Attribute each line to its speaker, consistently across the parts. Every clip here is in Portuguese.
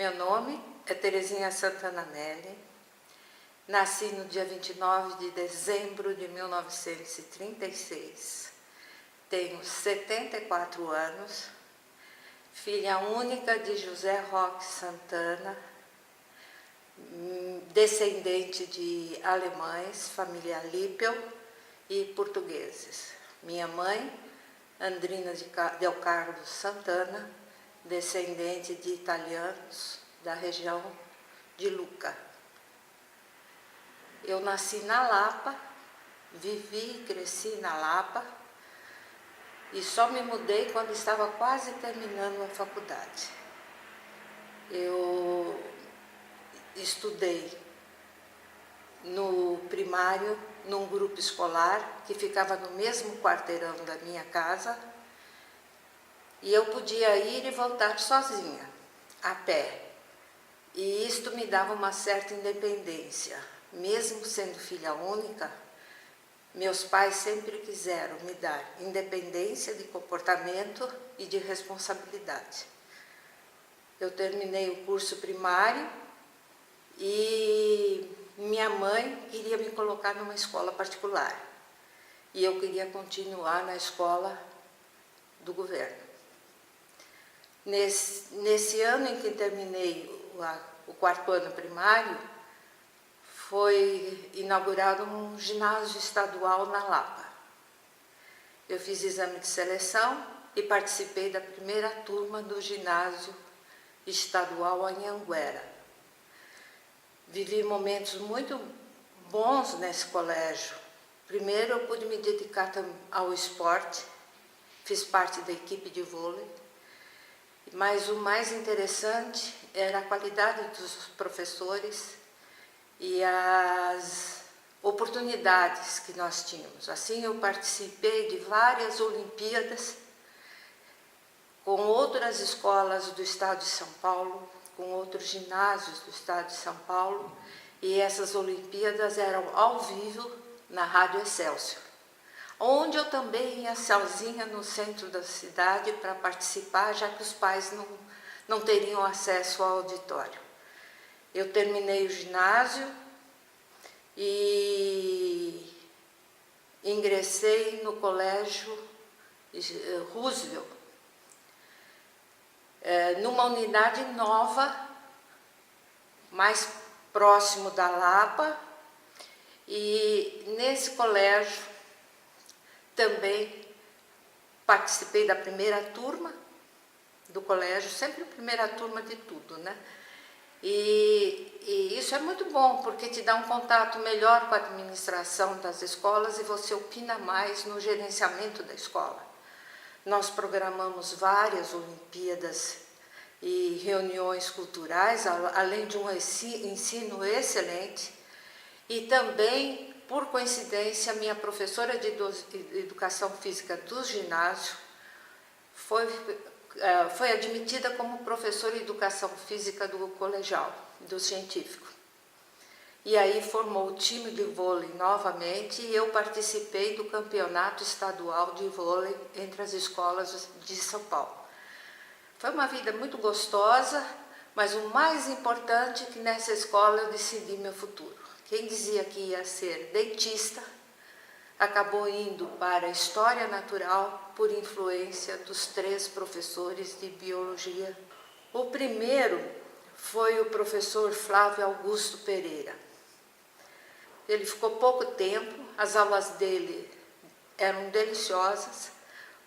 Speaker 1: Meu nome é Terezinha Santana Melli, nasci no dia 29 de dezembro de 1936, tenho 74 anos, filha única de José Roque Santana, descendente de alemães, família Lippel e portugueses. Minha mãe, Andrina Del Carlo Santana, descendente de italianos da região de Lucca. Eu nasci na Lapa, vivi e cresci na Lapa e só me mudei quando estava quase terminando a faculdade. Eu estudei no primário, num grupo escolar que ficava no mesmo quarteirão da minha casa, e eu podia ir e voltar sozinha, a pé. E isto me dava uma certa independência. Mesmo sendo filha única, meus pais sempre quiseram me dar independência de comportamento e de responsabilidade. Eu terminei o curso primário e minha mãe queria me colocar numa escola particular. E eu queria continuar na escola do governo. Nesse ano em que terminei o quarto ano primário, foi inaugurado um ginásio estadual na Lapa. Eu fiz exame de seleção e participei da primeira turma do ginásio estadual Anhanguera. Vivi momentos muito bons nesse colégio. Primeiro, eu pude me dedicar ao esporte, fiz parte da equipe de vôlei, mas o mais interessante era a qualidade dos professores e as oportunidades que nós tínhamos. Assim, eu participei de várias Olimpíadas com outras escolas do estado de São Paulo, com outros ginásios do estado de São Paulo, e essas Olimpíadas eram ao vivo na Rádio Excelsior, onde eu também ia sozinha no centro da cidade para participar, já que os pais não teriam acesso ao auditório. Eu terminei o ginásio e ingressei no colégio Roosevelt, numa unidade nova, mais próximo da Lapa, e nesse colégio também participei da primeira turma do colégio, sempre a primeira turma de tudo, né? E isso é muito bom, porque te dá um contato melhor com a administração das escolas e você opina mais no gerenciamento da escola. Nós programamos várias Olimpíadas e reuniões culturais, além de um ensino excelente, e também, por coincidência, minha professora de educação física do ginásio foi admitida como professora de educação física do colegial, do científico. E aí formou o time de vôlei novamente e eu participei do campeonato estadual de vôlei entre as escolas de São Paulo. Foi uma vida muito gostosa, mas o mais importante é que nessa escola eu decidi meu futuro. Quem dizia que ia ser dentista, acabou indo para a História Natural por influência dos 3 professores de biologia. O primeiro foi o professor Flávio Augusto Pereira. Ele ficou pouco tempo, as aulas dele eram deliciosas,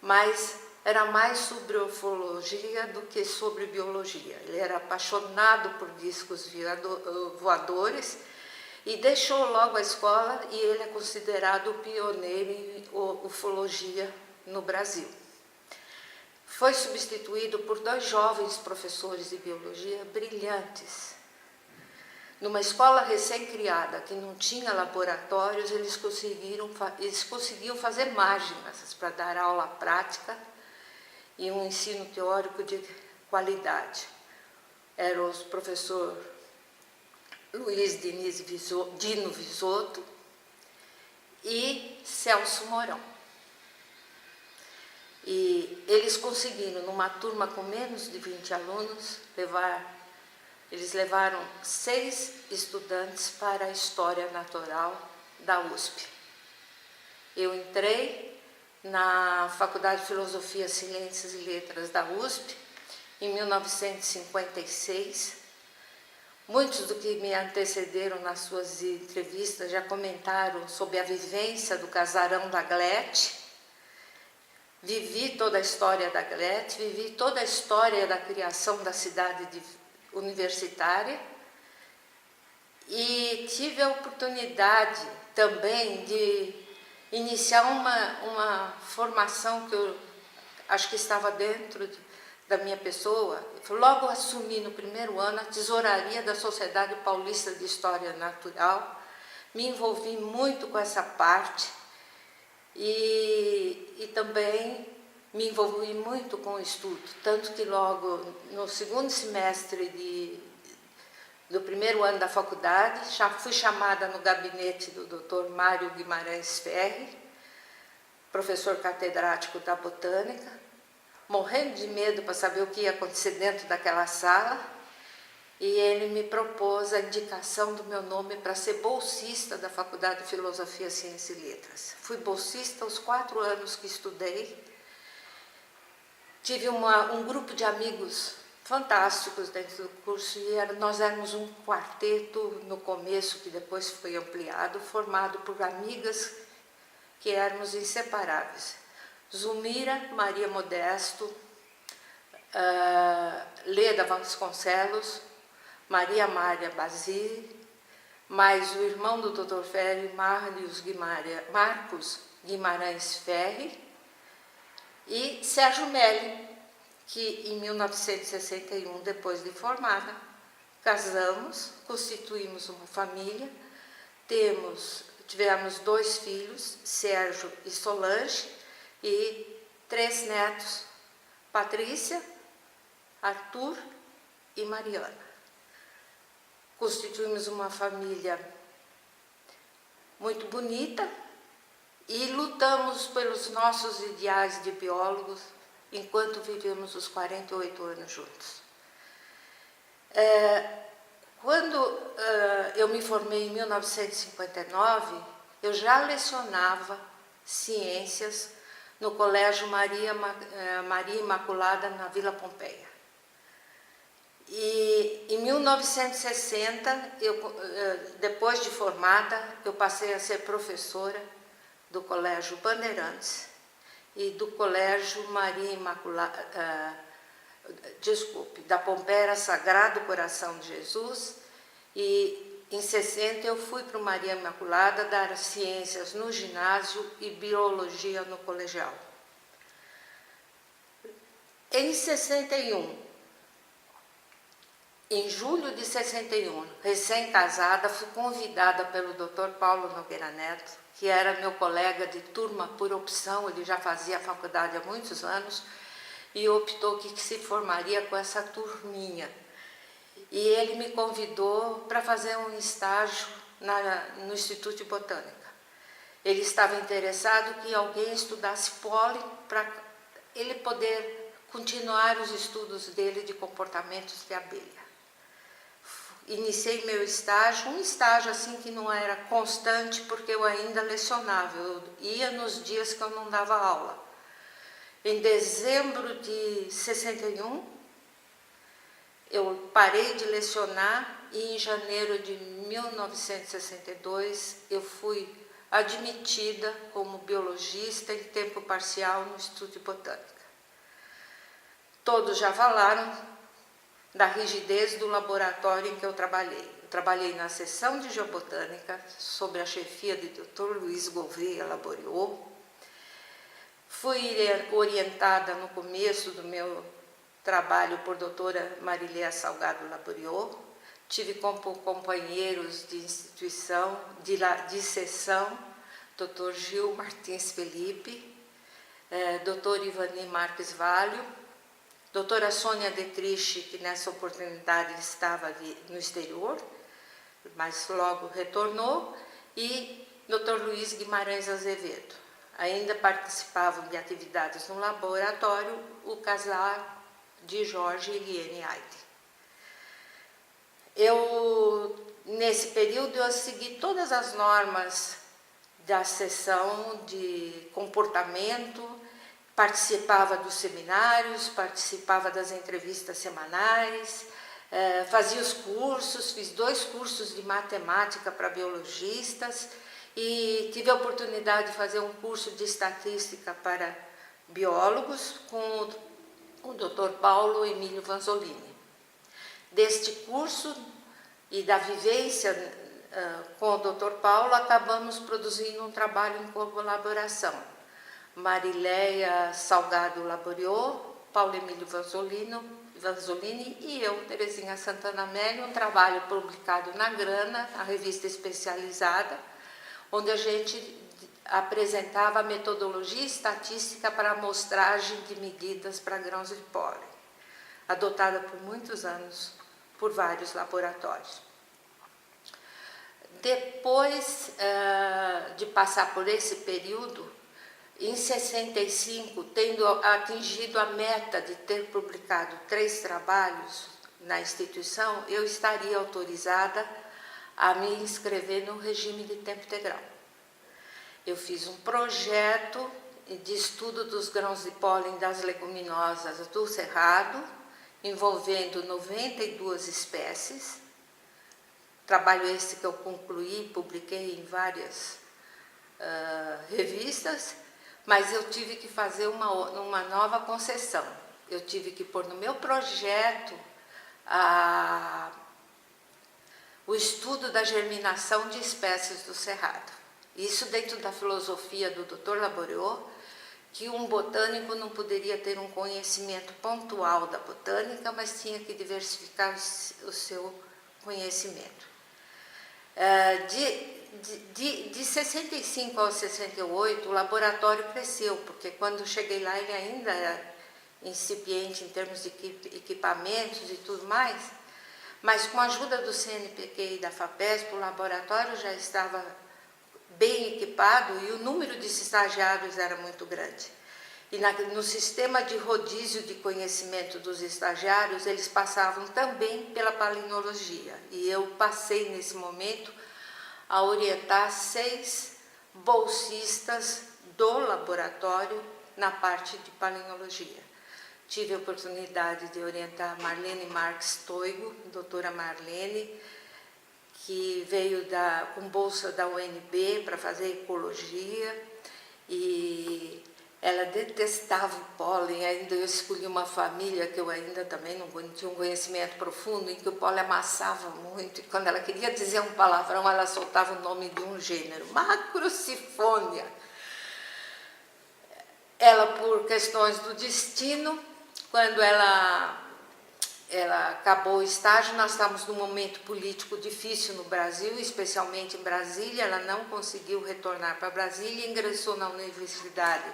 Speaker 1: mas era mais sobre ufologia do que sobre biologia. Ele era apaixonado por discos voadores e deixou logo a escola, e ele é considerado o pioneiro em ufologia no Brasil. Foi substituído por 2 jovens professores de biologia brilhantes. Numa escola recém-criada, que não tinha laboratórios, eles conseguiam fazer mágicas para dar aula prática e um ensino teórico de qualidade. Eram os professores Luiz Dino Visoto e Celso Mourão. E eles conseguiram, numa turma com menos de 20 alunos, levar Eles levaram 6 estudantes para a História Natural da USP. Eu entrei na Faculdade de Filosofia, Ciências e Letras da USP em 1956. Muitos do que me antecederam nas suas entrevistas já comentaram sobre a vivência do casarão da Glete. Vivi toda a história da Glete, vivi toda a história da criação da cidade universitária e tive a oportunidade também de iniciar uma formação que eu acho que estava dentro da minha pessoa. Logo assumi no primeiro ano a tesouraria da Sociedade Paulista de História Natural, me envolvi muito com essa parte e também me envolvi muito com o estudo, tanto que logo no segundo semestre do primeiro ano da faculdade, já fui chamada no gabinete do Dr. Mário Guimarães Ferri, professor catedrático da Botânica, morrendo de medo para saber o que ia acontecer dentro daquela sala, e ele me propôs a indicação do meu nome para ser bolsista da Faculdade de Filosofia, Ciências e Letras. Fui bolsista os 4 anos que estudei. Tive um grupo de amigos fantásticos dentro do curso e nós éramos um quarteto no começo, que depois foi ampliado, formado por amigas que éramos inseparáveis. Zulmira Maria Modesto, Leda Vasconcelos, Maria Mária Basile, mais o irmão do Dr. Ferri, Marcos Guimarães Ferri, e Sérgio Melli, que em 1961, depois de formada, casamos, constituímos uma família, tivemos 2 filhos, Sérgio e Solange, e 3 netos, Patrícia, Arthur e Mariana. Constituímos uma família muito bonita e lutamos pelos nossos ideais de biólogos enquanto vivemos os 48 anos juntos. Quando eu me formei em 1959, eu já lecionava ciências no Colégio Maria Imaculada, na Vila Pompeia. E em 1960, depois de formada, eu passei a ser professora do Colégio Bandeirantes e do Colégio Maria Imaculada, da Pompeia Sagrado Coração de Jesus, e em 60 eu fui para o Maria Imaculada dar ciências no ginásio e biologia no colegial. Em 61, em julho de 61, recém-casada, fui convidada pelo Dr. Paulo Nogueira Neto, que era meu colega de turma por opção, ele já fazia faculdade há muitos anos, e optou que se formaria com essa turminha. E ele me convidou para fazer um estágio no Instituto de Botânica. Ele estava interessado que alguém estudasse pólen para ele poder continuar os estudos dele de comportamentos de abelha. Iniciei meu estágio, um estágio assim que não era constante, porque eu ainda lecionava, eu ia nos dias que eu não dava aula. Em dezembro de 61, eu parei de lecionar e em janeiro de 1962 eu fui admitida como biologista em tempo parcial no Instituto de Botânica. Todos já falaram da rigidez do laboratório em que eu trabalhei. Eu trabalhei na seção de geobotânica, sob a chefia de Dr. Luiz Gouveia Laboriot. Fui orientada no começo do meu trabalho por doutora Mariléa Salgado Laboriot. Tive como companheiros de instituição, de sessão, Dr. Gil Martins Felipe, Dr. Ivani Marques Valho, doutora Sônia Detriche, que nessa oportunidade estava no exterior, mas logo retornou, e Dr. Luiz Guimarães Azevedo. Ainda participavam de atividades no laboratório o casal de Jorge e Eliane Aide. Nesse período, eu segui todas as normas da seção de comportamento, participava dos seminários, participava das entrevistas semanais, fazia os cursos, fiz 2 cursos de matemática para biologistas e tive a oportunidade de fazer um curso de estatística para biólogos com o Dr. Paulo Emílio Vanzolini. Deste curso e da vivência com o Dr. Paulo, acabamos produzindo um trabalho em colaboração. Marileia Salgado Laboriot, Paulo Emílio Vanzolini e eu, Terezinha Santana Amélia, um trabalho publicado na Grana, a revista especializada, onde a gente apresentava a metodologia estatística para a amostragem de medidas para grãos de pólen, adotada por muitos anos por vários laboratórios. Depois de passar por esse período, em 65, tendo atingido a meta de ter publicado 3 trabalhos na instituição, eu estaria autorizada a me inscrever no regime de tempo integral. Eu fiz um projeto de estudo dos grãos de pólen das leguminosas do Cerrado, envolvendo 92 espécies. Trabalho esse que eu concluí e publiquei em várias revistas, mas eu tive que fazer uma nova concessão. Eu tive que pôr no meu projeto o estudo da germinação de espécies do Cerrado. Isso dentro da filosofia do Dr. Laboriot, que um botânico não poderia ter um conhecimento pontual da botânica, mas tinha que diversificar o seu conhecimento. De 65 ao 68, o laboratório cresceu, porque quando cheguei lá ele ainda era incipiente em termos de equipamentos e tudo mais, mas com a ajuda do CNPq e da FAPESP, o laboratório já estava bem equipado e o número de estagiários era muito grande. E no sistema de rodízio de conhecimento dos estagiários, eles passavam também pela palinologia. E eu passei, nesse momento, a orientar 6 bolsistas do laboratório na parte de palinologia. Tive a oportunidade de orientar Marlene Marques Toigo, doutora Marlene, que veio com bolsa da UNB para fazer ecologia, e ela detestava o pólen. Ainda eu escolhi uma família que eu ainda também não tinha um conhecimento profundo, em que o pólen amassava muito, e quando ela queria dizer um palavrão, ela soltava o nome de um gênero, Macrociphonia. Ela, por questões do destino, quando ela acabou o estágio, nós estávamos num momento político difícil no Brasil, especialmente em Brasília. Ela não conseguiu retornar para Brasília e ingressou na Universidade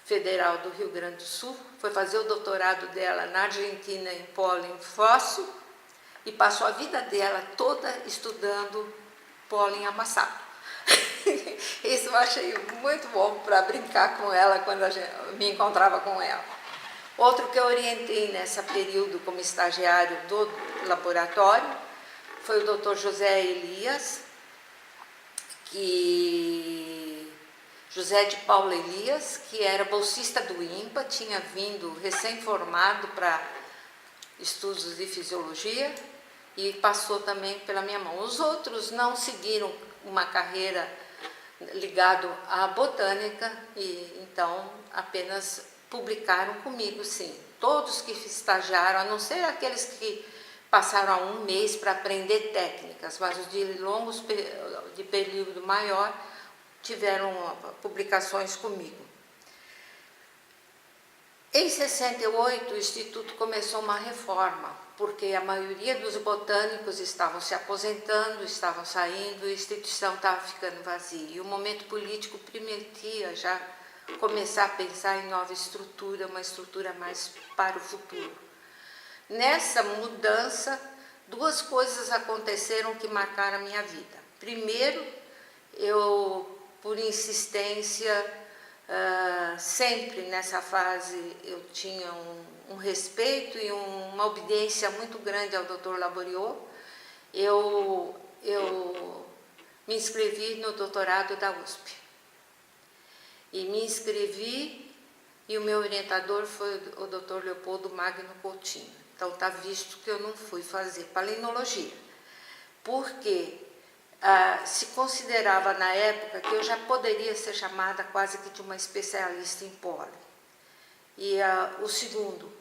Speaker 1: Federal do Rio Grande do Sul, foi fazer o doutorado dela na Argentina em pólen fóssil e passou a vida dela toda estudando pólen amassado. Isso eu achei muito bom para brincar com ela quando me encontrava com ela. Outro que eu orientei nesse período como estagiário do laboratório foi o Dr. José Elias, José de Paula Elias, que era bolsista do INPA, tinha vindo recém-formado para estudos de fisiologia e passou também pela minha mão. Os outros não seguiram uma carreira ligada à botânica e então apenas publicaram comigo, sim. Todos que estagiaram, a não ser aqueles que passaram 1 mês para aprender técnicas, mas os de período maior tiveram publicações comigo. Em 68, o Instituto começou uma reforma, porque a maioria dos botânicos estavam se aposentando, estavam saindo, e a instituição estava ficando vazia. E o momento político permitia já começar a pensar em nova estrutura, uma estrutura mais para o futuro. Nessa mudança, 2 coisas aconteceram que marcaram a minha vida. Primeiro, eu, por insistência, sempre nessa fase eu tinha um respeito e uma obediência muito grande ao Dr. Laboriot, eu me inscrevi no doutorado da USP. E me inscrevi e o meu orientador foi o Dr. Leopoldo Magno Coutinho. Então está visto que eu não fui fazer palinologia, porque se considerava na época que eu já poderia ser chamada quase que de uma especialista em pólen. E o segundo,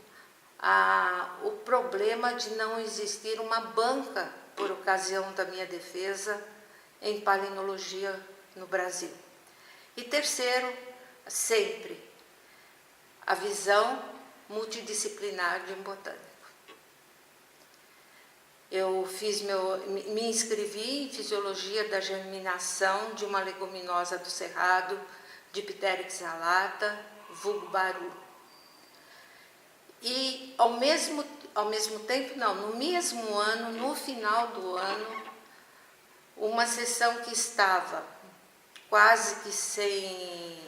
Speaker 1: o problema de não existir uma banca por ocasião da minha defesa em palinologia no Brasil. E terceiro, sempre, a visão multidisciplinar de um botânico. Eu me inscrevi em Fisiologia da Germinação de uma leguminosa do Cerrado, Dipteryx alata, vulgo baru. E ao mesmo tempo, não, no mesmo ano, no final do ano, uma sessão que estava quase que sem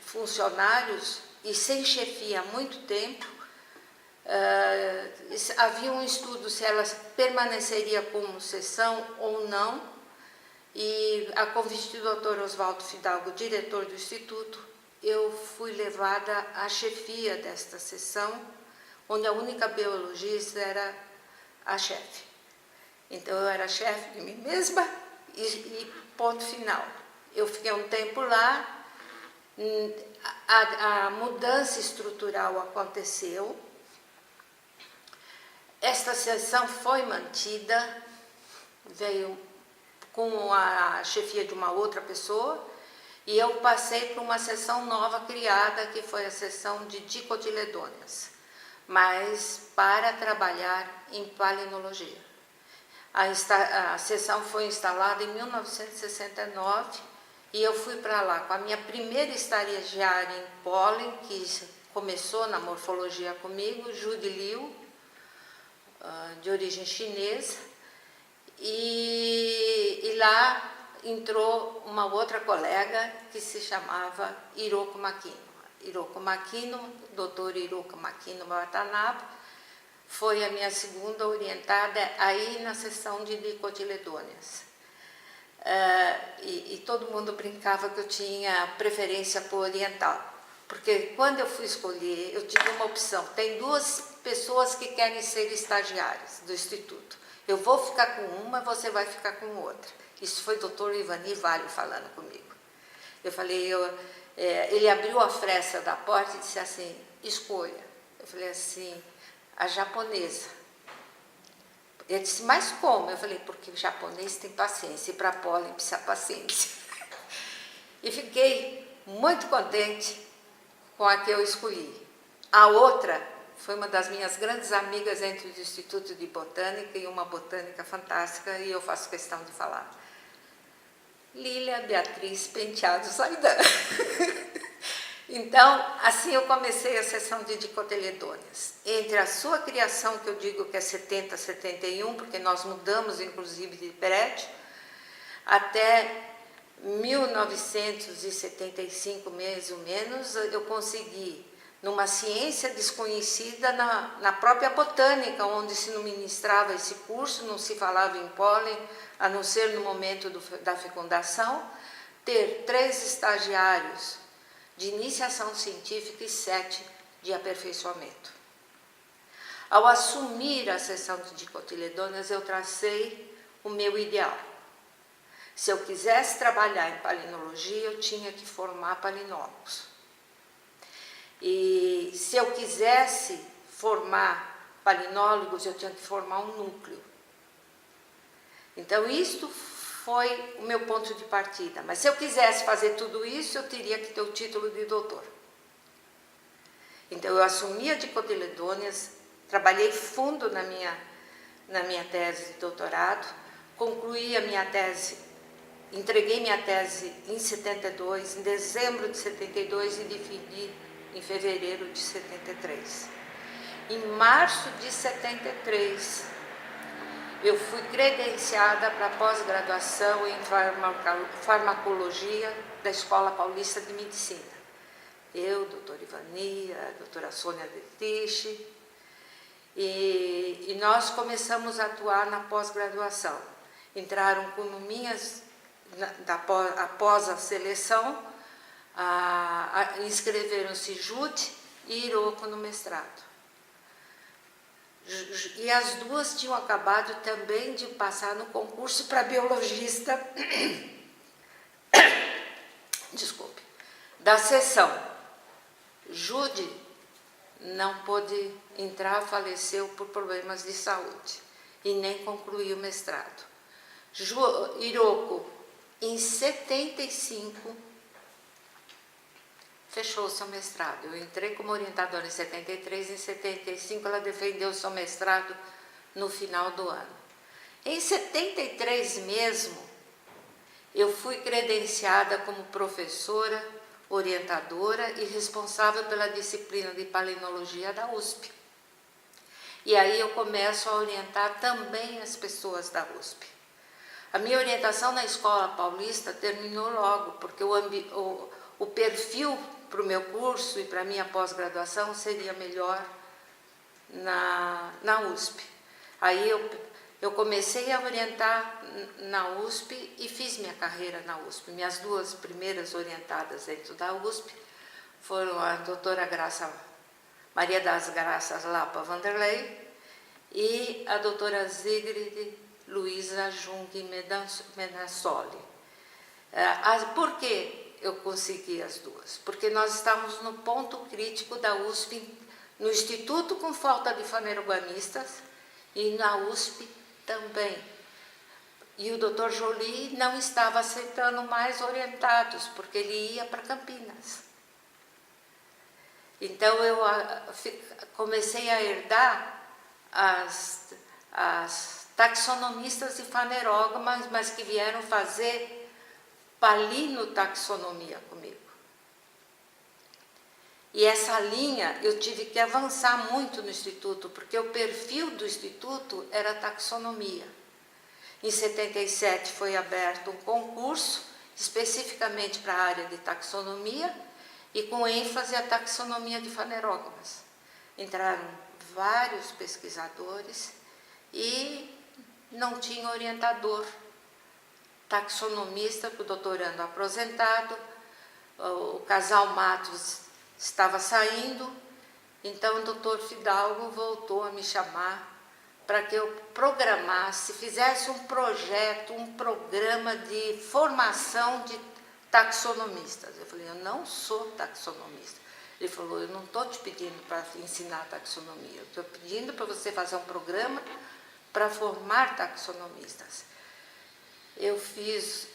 Speaker 1: funcionários e sem chefia há muito tempo, havia um estudo se ela permaneceria como sessão ou não, e a convite do Dr. Oswaldo Fidalgo, diretor do Instituto, eu fui levada à chefia desta sessão, onde a única biologista era a chefe. Então eu era chefe de mim mesma e ponto final. Eu fiquei um tempo lá, a mudança estrutural aconteceu, esta sessão foi mantida, veio com a chefia de uma outra pessoa, e eu passei para uma sessão nova criada, que foi a sessão de dicotiledôneas, mas para trabalhar em palinologia. A sessão foi instalada em 1969 e eu fui para lá com a minha primeira estagiária em pólen, que começou na morfologia comigo, Judy Liu, de origem chinesa, e lá entrou uma outra colega que se chamava Hiroko Makino. Hiroko Makino, doutor Hiroko Makino Watanabe, foi a minha segunda orientada aí na sessão de dicotiledôneas. E todo mundo brincava que eu tinha preferência por oriental, porque quando eu fui escolher, eu tive uma opção. Tem duas pessoas que querem ser estagiárias do Instituto. Eu vou ficar com uma, você vai ficar com outra. Isso foi o Dr. Ivani Valho falando comigo. Eu falei, ele abriu a fresta da porta e disse assim, escolha. Eu falei assim, a japonesa. Ele disse, mas como? Eu falei, porque o japonês tem paciência e para pólen precisa paciência. E fiquei muito contente com a que eu escolhi. A outra foi uma das minhas grandes amigas entre o Instituto de Botânica e uma botânica fantástica, e eu faço questão de falar. Lília Beatriz Penteado Zaidan. Então, assim eu comecei a sessão de dicotiledôneas. Entre a sua criação, que eu digo que é 70, 71, porque nós mudamos inclusive de prédio, até 1975, mais ou menos, eu consegui, numa ciência desconhecida na própria botânica, onde se não ministrava esse curso, não se falava em pólen, a não ser no momento da fecundação, ter 3 estagiários de iniciação científica e 7 de aperfeiçoamento. Ao assumir a sessão de dicotiledôneas, eu tracei o meu ideal. Se eu quisesse trabalhar em palinologia, eu tinha que formar palinólogos. E se eu quisesse formar palinólogos, eu tinha que formar um núcleo. Então, isto foi o meu ponto de partida. Mas se eu quisesse fazer tudo isso, eu teria que ter o título de doutor. Então, eu assumi a dicotiledôneas, trabalhei fundo na minha tese de doutorado, concluí a minha tese, entreguei minha tese em 72, em dezembro de 72 e defendi em fevereiro de 73. Em março de 73, eu fui credenciada para pós-graduação em farmacologia da Escola Paulista de Medicina. Eu, doutora Ivani, a doutora Sônia Detiche, E nós começamos a atuar na pós-graduação. Entraram como minhas, após a seleção, inscreveram-se Jude e Hiroko no mestrado. E as duas tinham acabado também de passar no concurso para biologista, desculpe, da seção. Jude não pôde entrar, faleceu por problemas de saúde e nem concluiu o mestrado. Hiroko, em 75, fechou o seu mestrado. Eu entrei como orientadora em 73, em 75 ela defendeu o seu mestrado no final do ano. Em 73 mesmo, eu fui credenciada como professora, orientadora e responsável pela disciplina de palinologia da USP. E aí eu começo a orientar também as pessoas da USP. A minha orientação na Escola Paulista terminou logo, porque o perfil para o meu curso e para a minha pós-graduação seria melhor na USP. Aí eu comecei a orientar na USP e fiz minha carreira na USP. Minhas duas primeiras orientadas dentro da USP foram a doutora Maria das Graças Lapa Vanderlei e a doutora Sigrid Luiza Jung Menassoli. Por que eu consegui as duas? Porque nós estávamos no ponto crítico da USP, no Instituto com falta de faneroganistas e na USP também. E o Dr. Joly não estava aceitando mais orientados, porque ele ia para Campinas. Então eu comecei a herdar as taxonomistas e fanerógamas, mas que vieram fazer palinotaxonomia comigo. E essa linha eu tive que avançar muito no Instituto, porque o perfil do Instituto era taxonomia. Em 77 foi aberto um concurso, especificamente para a área de taxonomia, e com ênfase a taxonomia de fanerógamas. Entraram vários pesquisadores e não tinha orientador taxonomista para o doutorando aposentado. O casal Matos estava saindo, então o doutor Fidalgo voltou a me chamar para que eu programasse, fizesse um projeto, um programa de formação de taxonomistas. Eu falei, eu não sou taxonomista. Ele falou, eu não estou te pedindo para ensinar taxonomia, eu estou pedindo para você fazer um programa para formar taxonomistas. Eu fiz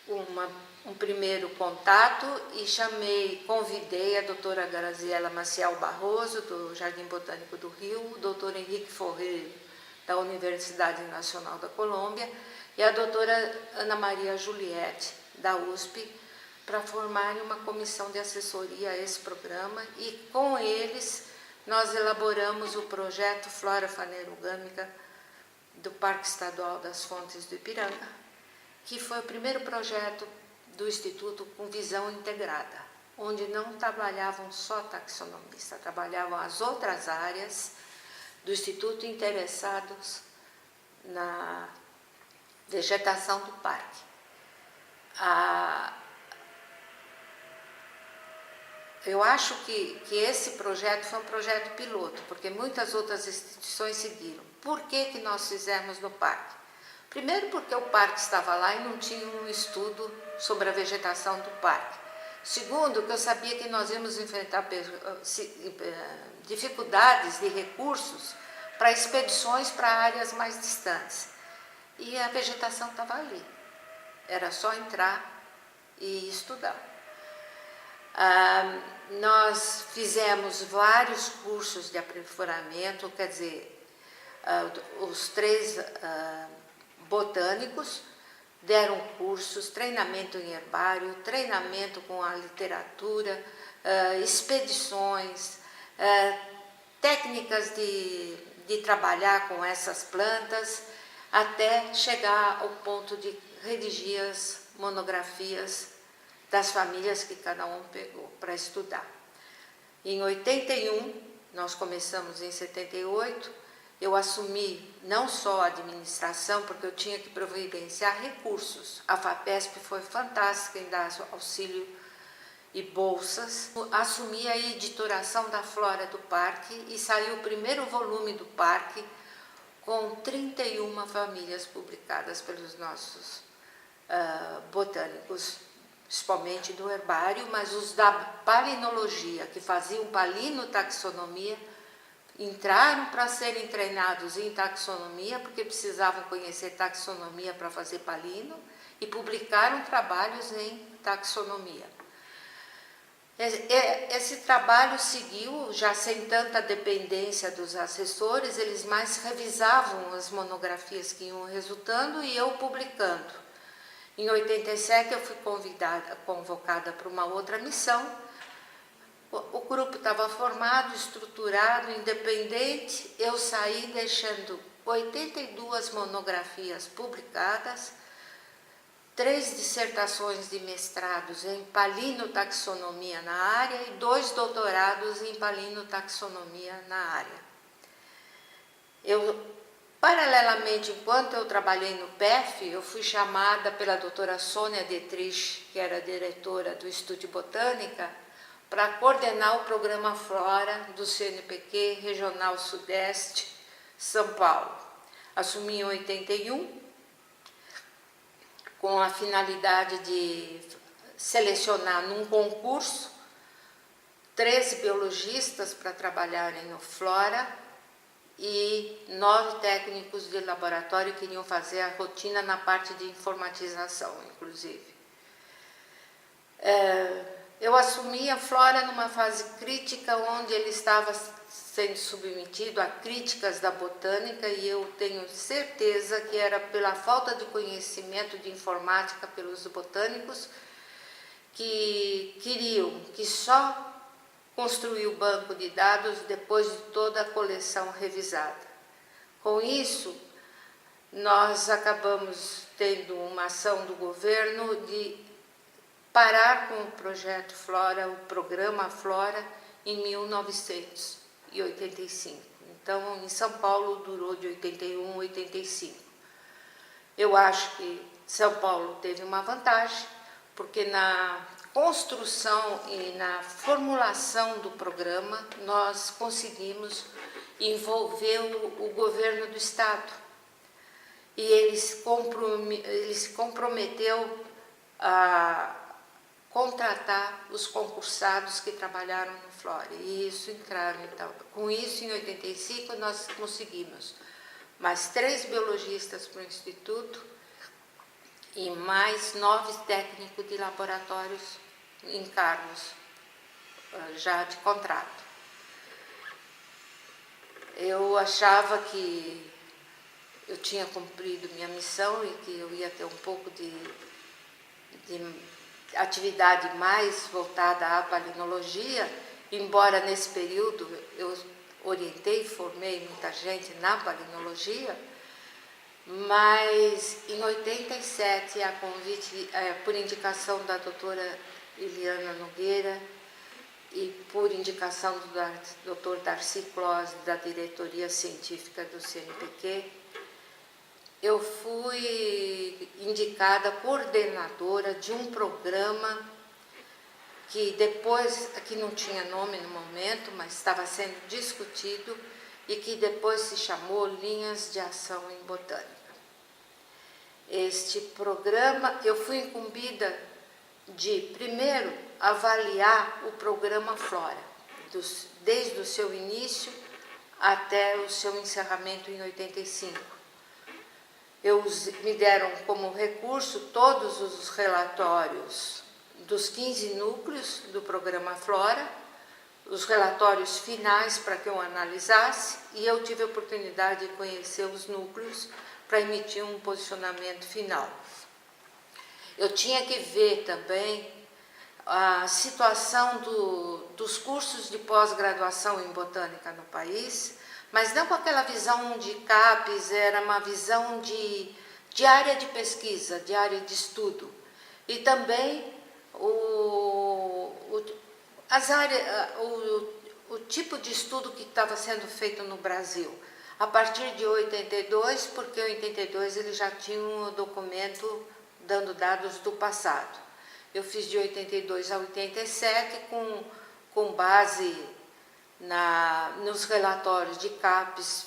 Speaker 1: um primeiro contato e convidei a doutora Graziela Maciel Barroso, do Jardim Botânico do Rio, o doutor Henrique Forreiro, da Universidade Nacional da Colômbia, e a doutora Ana Maria Juliette, da USP, para formarem uma comissão de assessoria a esse programa, e com eles nós elaboramos o projeto Flora Fanerogâmica do Parque Estadual das Fontes do Ipiranga, que foi o primeiro projeto do Instituto com visão integrada, onde não trabalhavam só taxonomistas, trabalhavam as outras áreas do Instituto interessados na vegetação do parque. Eu acho que esse projeto foi um projeto piloto, porque muitas outras instituições seguiram. Por que nós fizemos no parque? Primeiro, porque o parque estava lá e não tinha um estudo sobre a vegetação do parque. Segundo, que eu sabia que nós íamos enfrentar dificuldades de recursos para expedições para áreas mais distantes. E a vegetação estava ali. Era só entrar e estudar. Nós fizemos vários cursos de aprimoramento, quer dizer, os três botânicos deram cursos, treinamento em herbário, treinamento com a literatura, expedições, técnicas de trabalhar com essas plantas, até chegar ao ponto de redigir as monografias das famílias que cada um pegou para estudar. Em 81, nós começamos em 78, eu assumi não só a administração, porque eu tinha que providenciar recursos. A FAPESP foi fantástica em dar auxílio e bolsas. Assumi a editoração da Flora do Parque e saiu o primeiro volume do parque com 31 famílias publicadas pelos nossos botânicos, principalmente do herbário, mas os da palinologia, que faziam palinotaxonomia, entraram para serem treinados em taxonomia, porque precisavam conhecer taxonomia para fazer palino, e publicaram trabalhos em taxonomia. Esse trabalho seguiu, já sem tanta dependência dos assessores, eles mais revisavam as monografias que iam resultando e eu publicando. Em 87 eu fui convocada para uma outra missão. O grupo estava formado, estruturado, independente. Eu saí deixando 82 monografias publicadas, 3 dissertações de mestrados em palinotaxonomia na área e 2 doutorados em palinotaxonomia na área. Paralelamente, enquanto eu trabalhei no PEF, eu fui chamada pela doutora Sônia Dietrich, que era diretora do Instituto de Botânica, para coordenar o programa Flora do CNPq Regional Sudeste, São Paulo. Assumi em 81, com a finalidade de selecionar num concurso 13 biologistas para trabalharem no Flora e 9 técnicos de laboratório que iriam fazer a rotina na parte de informatização, inclusive. Eu assumi a Flora numa fase crítica, onde ele estava sendo submetido a críticas da botânica, e eu tenho certeza que era pela falta de conhecimento de informática pelos botânicos, que queriam que só construir o banco de dados depois de toda a coleção revisada. Com isso, nós acabamos tendo uma ação do governo de parar com o projeto Flora, o programa Flora, em 1985. Então, em São Paulo, durou de 81 a 85. Eu acho que São Paulo teve uma vantagem, porque na construção e na formulação do programa, nós conseguimos envolver o governo do Estado. E ele se comprometeu a contratar os concursados que trabalharam no Flora. E isso entraram, então. Com isso, em 85, nós conseguimos mais 3 biologistas para o Instituto e mais 9 técnicos de laboratórios em cargos já de contrato. Eu achava que eu tinha cumprido minha missão e que eu ia ter um pouco de atividade mais voltada à palinologia, embora nesse período eu orientei e formei muita gente na palinologia, mas em 87, a convite, por indicação da doutora Eliana Nogueira e por indicação do doutor Darcy Close, da diretoria científica do CNPq, eu fui indicada coordenadora de um programa que depois, que não tinha nome no momento, mas estava sendo discutido e que depois se chamou Linhas de Ação em Botânica. Este programa, eu fui incumbida de, primeiro, avaliar o programa Flora, desde o seu início até o seu encerramento em 85. Me deram como recurso todos os relatórios dos 15 núcleos do programa Flora, os relatórios finais para que eu analisasse, e eu tive a oportunidade de conhecer os núcleos para emitir um posicionamento final. Eu tinha que ver também a situação dos cursos de pós-graduação em botânica no país, mas não com aquela visão de CAPES, era uma visão de área de pesquisa, de área de estudo. E também o tipo de estudo que estava sendo feito no Brasil. A partir de 82, porque em 82 ele já tinha um documento dando dados do passado. Eu fiz de 82 a 87 com base nos relatórios de CAPES,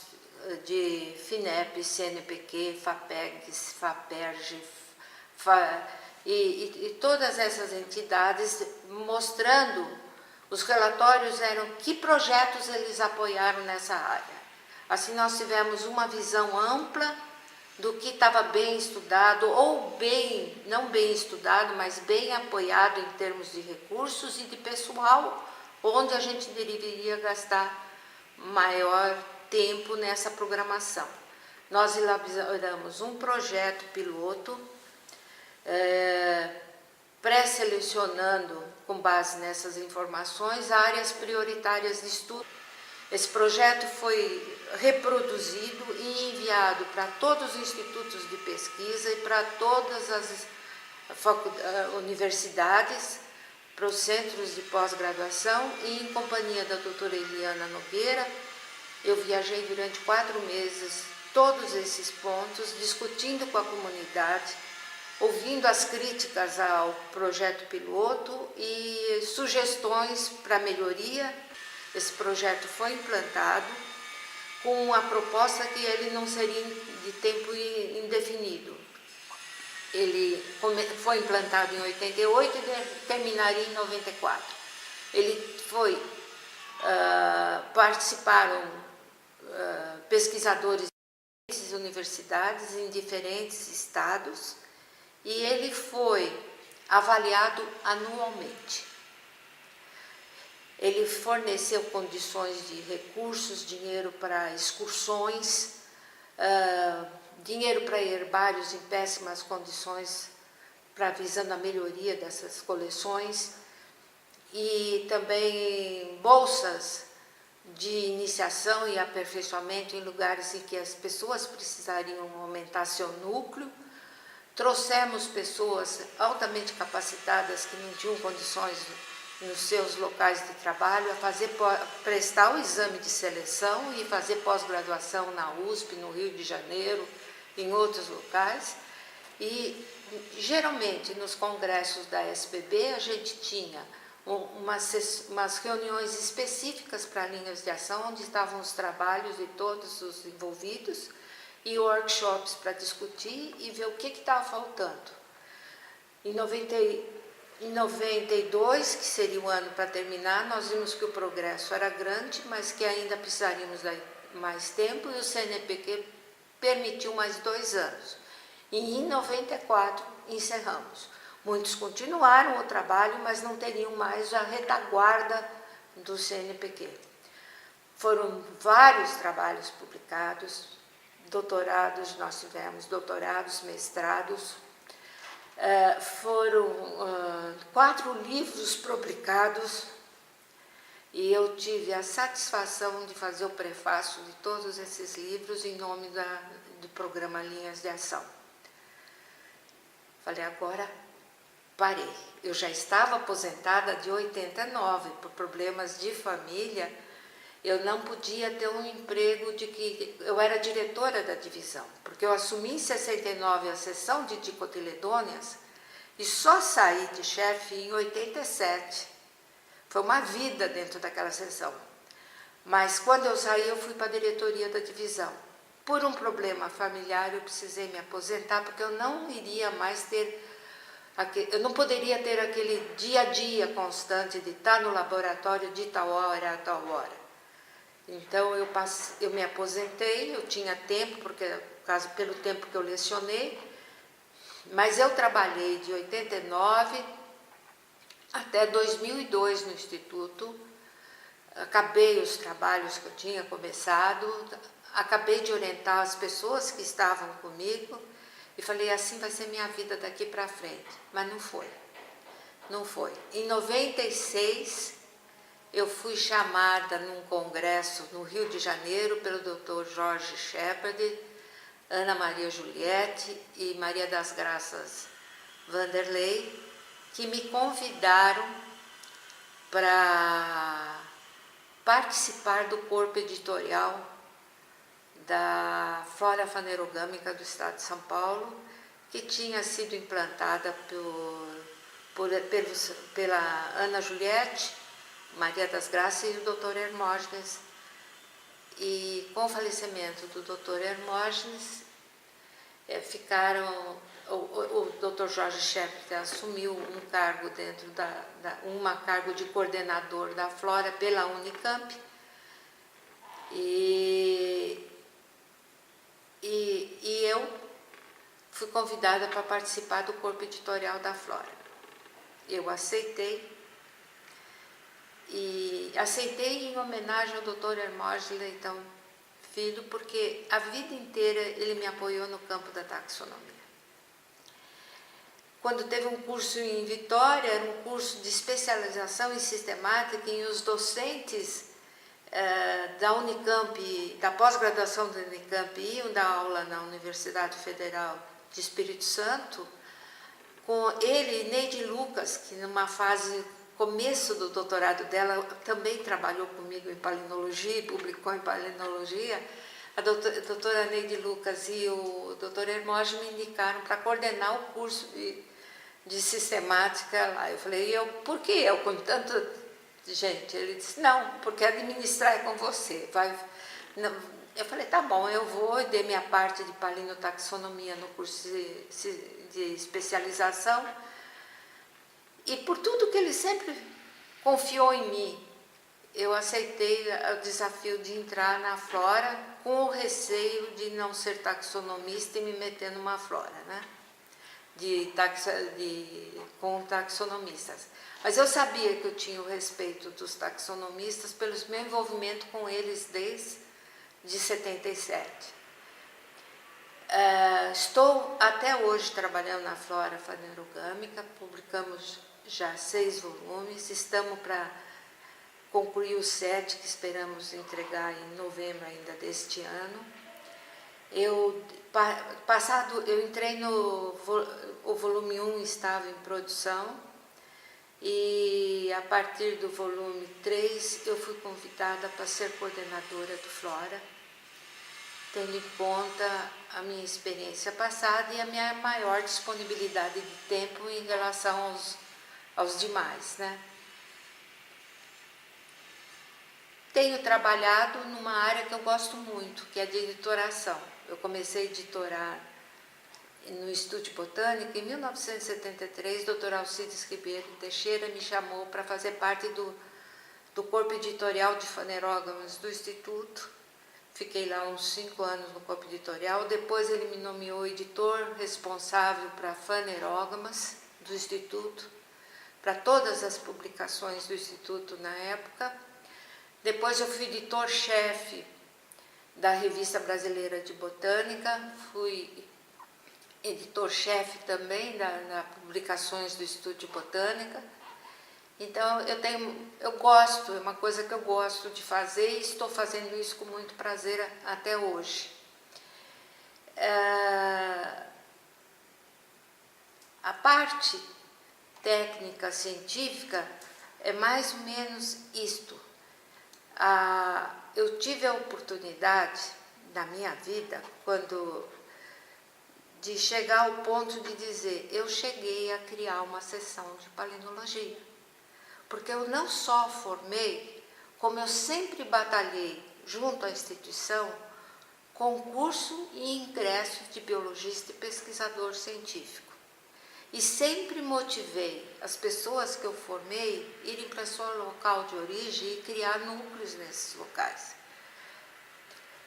Speaker 1: de FINEP, CNPq, FAPEGS, FAPERJ, e todas essas entidades, mostrando, os relatórios eram que projetos eles apoiaram nessa área. Assim nós tivemos uma visão ampla do que estava bem estudado, ou não bem estudado, mas bem apoiado em termos de recursos e de pessoal, onde a gente deveria gastar maior tempo nessa programação. Nós elaboramos um projeto piloto, pré-selecionando, com base nessas informações, áreas prioritárias de estudo. Esse projeto foi reproduzido e enviado para todos os institutos de pesquisa e para todas as universidades, para os centros de pós-graduação, e em companhia da doutora Eliana Nogueira, eu viajei durante 4 meses todos esses pontos, discutindo com a comunidade, ouvindo as críticas ao projeto piloto e sugestões para melhoria. Esse projeto foi implantado com a proposta que ele não seria de tempo indefinido. Ele foi implantado em 88 e terminaria em 94. Participaram pesquisadores de diferentes universidades em diferentes estados, e ele foi avaliado anualmente. Ele forneceu condições de recursos, dinheiro para excursões, dinheiro para herbários em péssimas condições, visando a melhoria dessas coleções, e também bolsas de iniciação e aperfeiçoamento em lugares em que as pessoas precisariam aumentar seu núcleo. Trouxemos pessoas altamente capacitadas que não tinham condições nos seus locais de trabalho a prestar o exame de seleção e fazer pós-graduação na USP, no Rio de Janeiro, em outros locais. E geralmente nos congressos da SPB a gente tinha umas reuniões específicas para linhas de ação, onde estavam os trabalhos de todos os envolvidos, e workshops para discutir e ver o que estava faltando. Em 92, que seria o ano para terminar, nós vimos que o progresso era grande, mas que ainda precisaríamos de mais tempo, e o CNPq permitiu mais 2 anos. E em 94 encerramos. Muitos continuaram o trabalho, mas não teriam mais a retaguarda do CNPq. Foram vários trabalhos publicados, doutorados, nós tivemos doutorados, mestrados, foram 4 livros publicados, e eu tive a satisfação de fazer o prefácio de todos esses livros em nome do programa Linhas de Ação. Falei, agora parei. Eu já estava aposentada de 89, por problemas de família. Eu não podia ter um emprego eu era diretora da divisão, porque eu assumi em 69 a seção de dicotiledôneas e só saí de chefe em 87. Foi uma vida dentro daquela seção. Mas quando eu saí, eu fui para a diretoria da divisão. Por um problema familiar, eu precisei me aposentar, porque eu não iria mais eu não poderia ter aquele dia a dia constante de estar no laboratório de tal hora a tal hora. Então eu me aposentei, eu tinha tempo, pelo tempo que eu lecionei, mas eu trabalhei de 89 até 2002 no Instituto, acabei os trabalhos que eu tinha começado, acabei de orientar as pessoas que estavam comigo e falei, assim vai ser minha vida daqui para frente, mas não foi, não foi. Em 96, eu fui chamada num congresso no Rio de Janeiro pelo Dr. Jorge Shepard, Ana Maria Juliette e Maria das Graças Vanderlei, que me convidaram para participar do corpo editorial da flora fanerogâmica do estado de São Paulo, que tinha sido implantada pela Ana Juliette, Maria das Graças e o Dr. Hermógenes. E com o falecimento do Dr. Hermógenes, o Dr. Jorge Schefter assumiu um cargo dentro cargo de coordenador da Flora pela Unicamp, e eu fui convidada para participar do corpo editorial da Flora. Eu aceitei em homenagem ao Dr. Hermógenes Leitão Filho, porque a vida inteira ele me apoiou no campo da taxonomia. Quando teve um curso em Vitória, era um curso de especialização em sistemática, e os docentes da Unicamp, da pós-graduação da Unicamp, iam dar aula na Universidade Federal de Espírito Santo, com ele e Neide Lucas, que numa fase, começo do doutorado dela, também trabalhou comigo em palinologia, publicou em palinologia. A doutora Neide Lucas e o doutor Hermógenes me indicaram para coordenar o curso de sistemática lá. Eu falei, por que eu, com tanta gente? Ele disse, não, porque administrar é com você. Eu falei, tá bom, eu vou, e dei minha parte de palinotaxonomia no curso de especialização. E por tudo que ele sempre confiou em mim, eu aceitei o desafio de entrar na Flora, com o receio de não ser taxonomista e me meter numa Flora, né? Com taxonomistas. Mas eu sabia que eu tinha o respeito dos taxonomistas pelo meu envolvimento com eles desde 77. Estou até hoje trabalhando na Flora fanerogâmica, publicamos já 6 volumes, estamos para concluir os 7 que esperamos entregar em novembro ainda deste ano. Eu entrei o volume 1 estava em produção, e a partir do volume 3 eu fui convidada para ser coordenadora do Flora, tendo em conta a minha experiência passada e a minha maior disponibilidade de tempo em relação aos demais, né? Tenho trabalhado numa área que eu gosto muito, que é de editoração. Eu comecei a editorar no Estúdio Botânico em 1973. O Dr. Alcides Ribeiro Teixeira me chamou para fazer parte do corpo editorial de fanerógamas do Instituto. Fiquei lá uns 5 anos no corpo editorial. Depois ele me nomeou editor responsável para fanerógamas do Instituto, para todas as publicações do Instituto na época. Depois eu fui editor-chefe da Revista Brasileira de Botânica, fui editor-chefe também das publicações do Estúdio Botânica. Então eu gosto, é uma coisa que eu gosto de fazer, e estou fazendo isso com muito prazer até hoje. A parte técnica científica é mais ou menos isto. Eu tive a oportunidade na minha vida de chegar ao ponto de dizer, eu cheguei a criar uma seção de palinologia, porque eu não só formei, como eu sempre batalhei junto à instituição concurso e ingresso de biologista e pesquisador científico. E sempre motivei as pessoas que eu formei a irem para seu local de origem e criar núcleos nesses locais.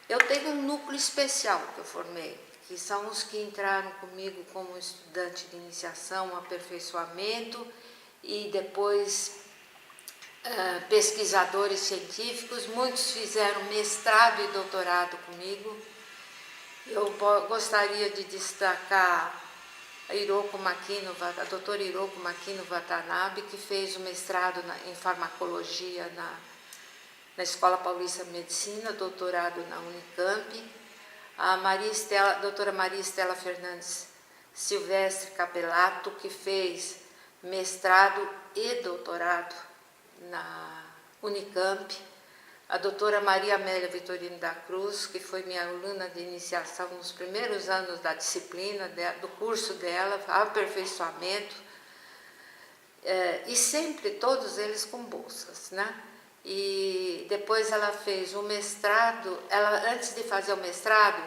Speaker 1: Eu tenho um núcleo especial que eu formei, que são os que entraram comigo como estudante de iniciação, aperfeiçoamento, e depois pesquisadores científicos. Muitos fizeram mestrado e doutorado comigo. Eu gostaria de destacar a doutora Hiroko Makino Watanabe, que fez o mestrado em farmacologia na Escola Paulista de Medicina, doutorado na Unicamp. A doutora Maria Estela Fernandes Silvestre Capelato, que fez mestrado e doutorado na Unicamp. a doutora Maria Amélia Vitorino da Cruz, que foi minha aluna de iniciação nos primeiros anos da disciplina, do curso dela, aperfeiçoamento, e sempre todos eles com bolsas, né? E depois ela fez o mestrado, antes de fazer o mestrado,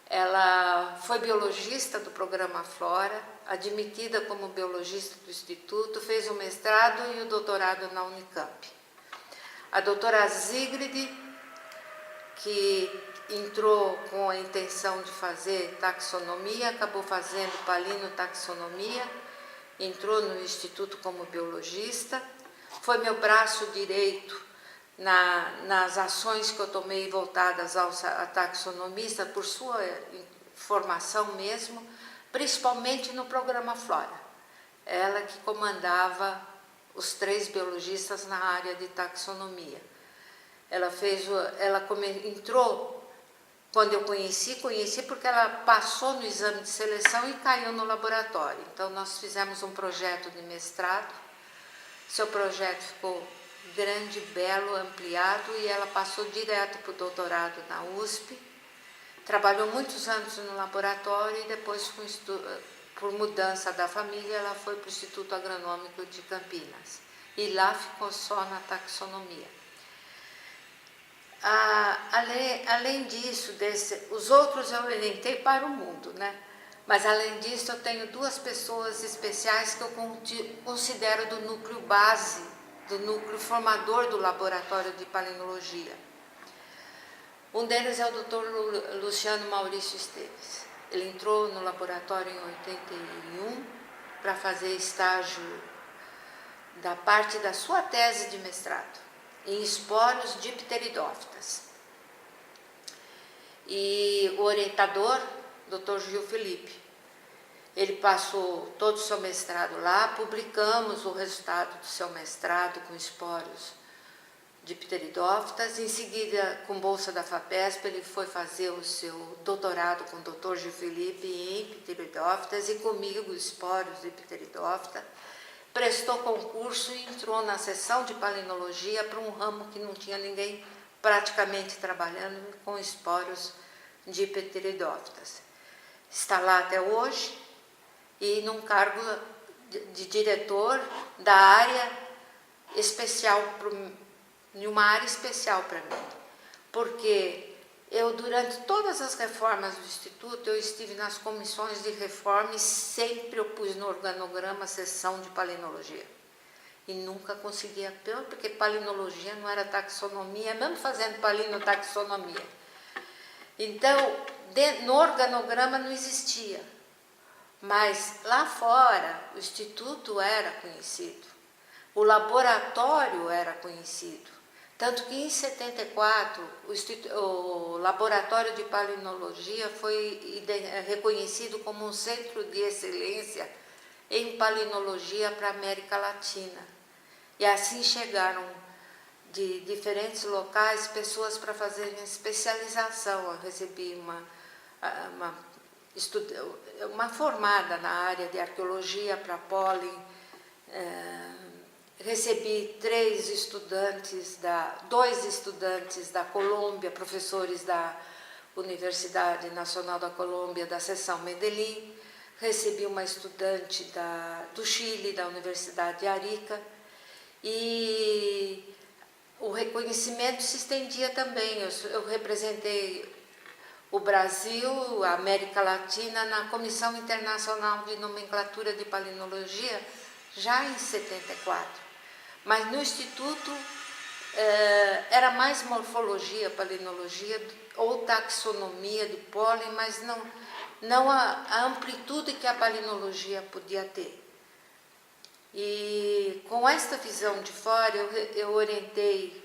Speaker 1: ela foi biologista do programa Flora, admitida como biologista do Instituto, fez o mestrado e o doutorado na Unicamp. A doutora Zigrid, que entrou com a intenção de fazer taxonomia, acabou fazendo palinotaxonomia, entrou no Instituto como biologista, foi meu braço direito nas ações que eu tomei voltadas à taxonomista, por sua formação mesmo, principalmente no programa Flora. Ela que comandava os 3 biologistas na área de taxonomia. Ela entrou, quando eu conheci porque ela passou no exame de seleção e caiu no laboratório. Então nós fizemos um projeto de mestrado, seu projeto ficou grande, belo, ampliado, e ela passou direto para o doutorado na USP, trabalhou muitos anos no laboratório e depois, por mudança da família, ela foi para o Instituto Agronômico de Campinas, e lá ficou só na taxonomia. Além disso, os outros eu orientei para o mundo, né? Mas além disso eu tenho 2 pessoas especiais que eu considero do núcleo base, do núcleo formador do laboratório de palinologia. Um deles é o Dr. Luciano Maurício Esteves. Ele entrou no laboratório em 81 para fazer estágio da parte da sua tese de mestrado em esporos de pteridófitas. E o orientador, Dr. Gil Felipe, ele passou todo o seu mestrado lá, publicamos o resultado do seu mestrado com esporos de pteridófitas. Em seguida, com bolsa da FAPESP, ele foi fazer o seu doutorado com o Dr. Gil Felipe em pteridófitas e comigo, esporos de pteridófita. Prestou concurso e entrou na seção de palinologia para um ramo que não tinha ninguém praticamente trabalhando com esporos de pteridófitas. Está lá até hoje e num cargo de diretor da área especial, em uma área especial para mim, porque eu, durante todas as reformas do Instituto, eu estive nas comissões de reforma e sempre eu pus no organograma a seção de palinologia. E nunca conseguia, porque palinologia não era taxonomia, mesmo fazendo palinotaxonomia. Então, no organograma não existia. Mas lá fora, o Instituto era conhecido, o laboratório era conhecido. Tanto que em 74, o Laboratório de Palinologia foi reconhecido como um centro de excelência em palinologia para a América Latina. E assim chegaram de diferentes locais pessoas para fazerem especialização. Eu recebi uma formada na área de arqueologia para pólen, recebi 2 estudantes da Colômbia, professores da Universidade Nacional da Colômbia, da seção Medellín, recebi uma estudante do Chile, da Universidade de Arica, e o reconhecimento se estendia também. Eu representei o Brasil, a América Latina, na Comissão Internacional de Nomenclatura de Palinologia, já em 74. Mas no Instituto era mais morfologia, palinologia ou taxonomia de pólen, mas não a amplitude que a palinologia podia ter. E com esta visão de fora, eu orientei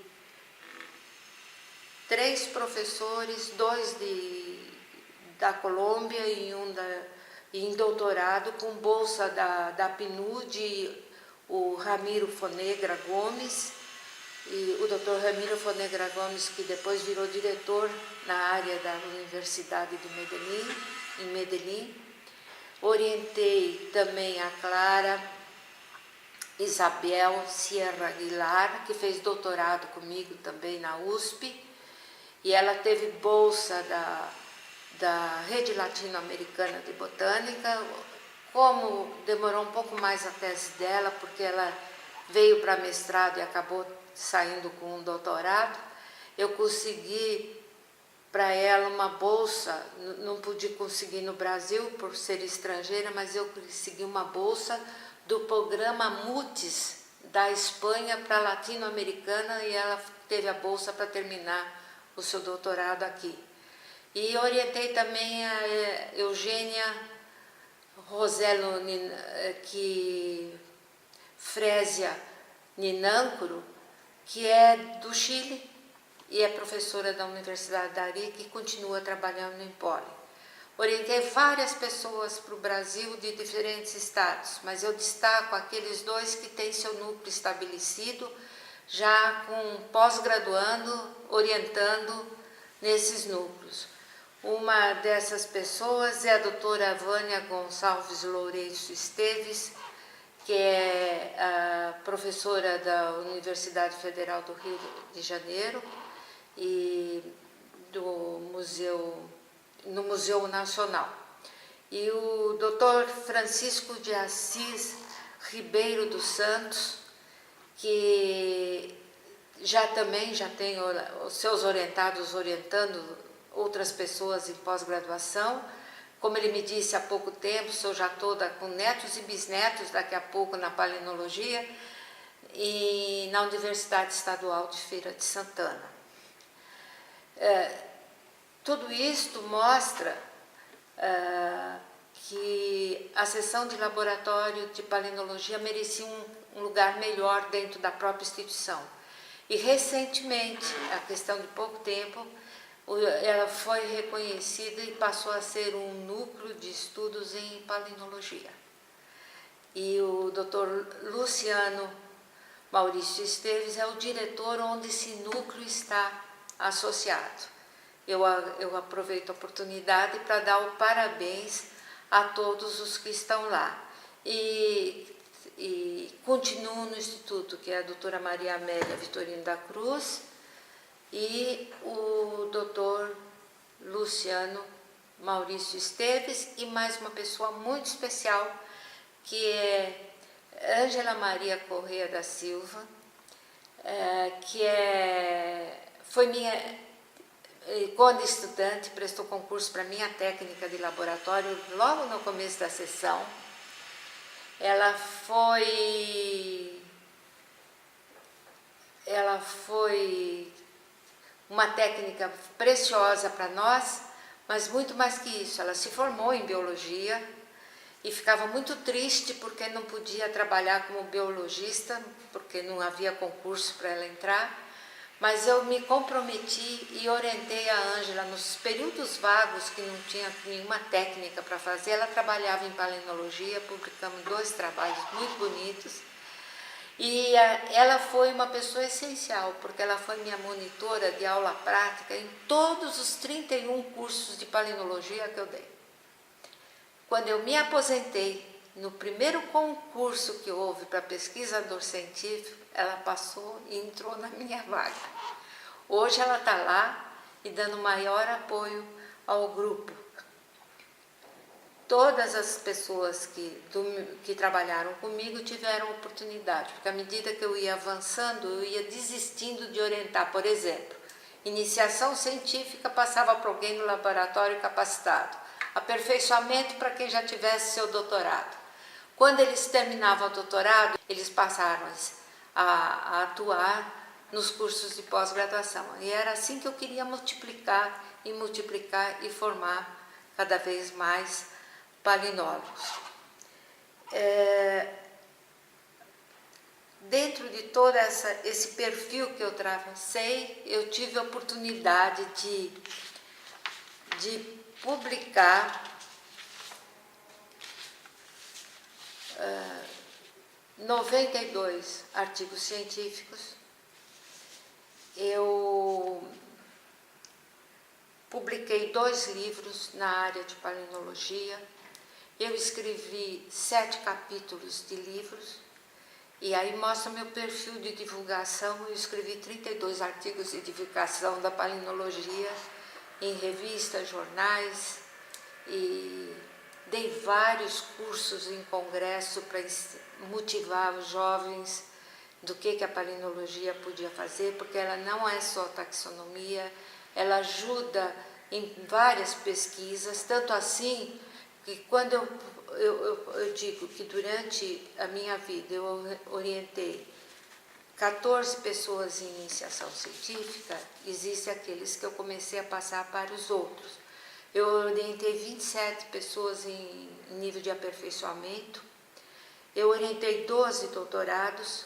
Speaker 1: 3 professores, 2 da Colômbia e um em doutorado, com bolsa da PNUD, o Ramiro Fonegra Gomes, e o Dr. Ramiro Fonegra Gomes, que depois virou diretor na área da Universidade de Medellín, em Medellín. Orientei também a Clara Isabel Sierra Aguilar, que fez doutorado comigo também na USP, e ela teve bolsa da Rede Latino-Americana de Botânica. Como demorou um pouco mais a tese dela, porque ela veio para mestrado e acabou saindo com um doutorado, eu consegui para ela uma bolsa, não pude conseguir no Brasil por ser estrangeira, mas eu consegui uma bolsa do programa MUTES da Espanha para latino-americana, e ela teve a bolsa para terminar o seu doutorado aqui. E orientei também a Eugênia Roselo Frésia Ninâncoro, que é do Chile e é professora da Universidade da Arica e continua trabalhando em Poli. Orientei várias pessoas para o Brasil de diferentes estados, mas eu destaco aqueles dois que têm seu núcleo estabelecido, já com pós-graduando, orientando nesses núcleos. Uma dessas pessoas é a doutora Vânia Gonçalves Lourenço Esteves, que é a professora da Universidade Federal do Rio de Janeiro e no Museu Nacional. E o doutor Francisco de Assis Ribeiro dos Santos, que já tem os seus orientados orientando outras pessoas em pós-graduação. Como ele me disse há pouco tempo, sou já toda com netos e bisnetos daqui a pouco na palinologia e na Universidade Estadual de Feira de Santana. Tudo isto mostra que a seção de laboratório de palinologia merecia um lugar melhor dentro da própria instituição. E recentemente, a questão de pouco tempo, ela foi reconhecida e passou a ser um núcleo de estudos em palinologia. E o Dr. Luciano Maurício Esteves é o diretor onde esse núcleo está associado. Eu aproveito a oportunidade para dar o parabéns a todos os que estão lá. E continuo no Instituto, que é a doutora Maria Amélia Vitorino da Cruz e o doutor Luciano Maurício Esteves, e mais uma pessoa muito especial, que é Ângela Maria Corrêa da Silva, que foi minha, quando estudante, prestou concurso para minha técnica de laboratório logo no começo da sessão. Ela foi uma técnica preciosa para nós, mas muito mais que isso, ela se formou em biologia e ficava muito triste porque não podia trabalhar como biologista, porque não havia concurso para ela entrar, mas eu me comprometi e orientei a Ângela nos períodos vagos que não tinha nenhuma técnica para fazer. Ela trabalhava em palinologia, publicamos 2 trabalhos muito bonitos, e ela foi uma pessoa essencial, porque ela foi minha monitora de aula prática em todos os 31 cursos de palinologia que eu dei. Quando eu me aposentei, no primeiro concurso que houve para pesquisador científico, ela passou e entrou na minha vaga. Hoje ela está lá e dando maior apoio ao grupo. Todas as pessoas que trabalharam comigo tiveram oportunidade, porque à medida que eu ia avançando, eu ia desistindo de orientar. Por exemplo, iniciação científica passava para alguém no laboratório capacitado, aperfeiçoamento para quem já tivesse seu doutorado. Quando eles terminavam o doutorado, eles passaram a atuar nos cursos de pós-graduação. E era assim que eu queria multiplicar e formar cada vez mais palinólogos. Dentro de todo esse perfil que eu tracei, eu tive a oportunidade de publicar 92 artigos científicos. Eu publiquei 2 livros na área de palinologia. Eu escrevi 7 capítulos de livros E aí mostra meu perfil de divulgação. Eu escrevi 32 artigos de divulgação da palinologia em revistas, jornais, e dei vários cursos em congresso para motivar os jovens do que a palinologia podia fazer, porque ela não é só taxonomia, ela ajuda em várias pesquisas, tanto assim que quando eu digo que durante a minha vida eu orientei 14 pessoas em iniciação científica, existem aqueles que eu comecei a passar para os outros. Eu orientei 27 pessoas em nível de aperfeiçoamento, eu orientei 12 doutorados,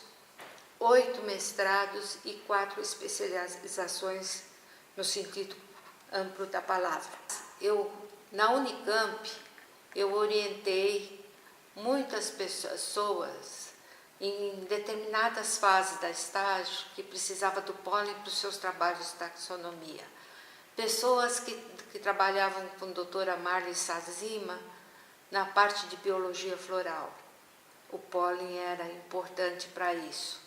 Speaker 1: 8 mestrados e 4 especializações no sentido amplo da palavra. Na Unicamp, eu orientei muitas pessoas em determinadas fases da estágio que precisava do pólen para os seus trabalhos de taxonomia. Pessoas que trabalhavam com a doutora Marli Sazima na parte de biologia floral. O pólen era importante para isso.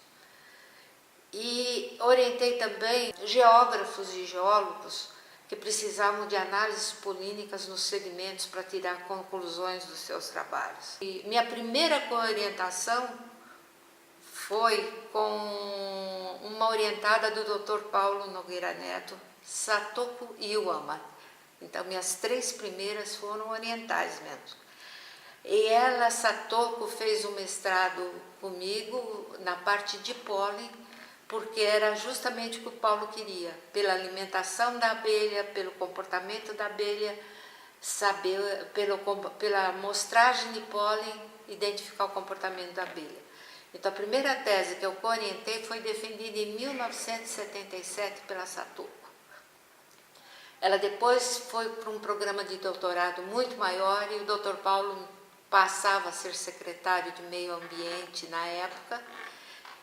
Speaker 1: E orientei também geógrafos e geólogos que precisavam de análises polínicas nos sedimentos para tirar conclusões dos seus trabalhos. E minha primeira orientação foi com uma orientada do Dr. Paulo Nogueira Neto, Satoko Iwama. Então, minhas 3 primeiras foram orientais mesmo. E ela, Satoko, fez um mestrado comigo na parte de pólen, porque era justamente o que o Paulo queria, pela alimentação da abelha, pelo comportamento da abelha, saber, pela amostragem de pólen, identificar o comportamento da abelha. Então, a primeira tese que eu orientei foi defendida em 1977 pela Satoko. Ela depois foi para um programa de doutorado muito maior e o Dr. Paulo passava a ser secretário de Meio Ambiente na época,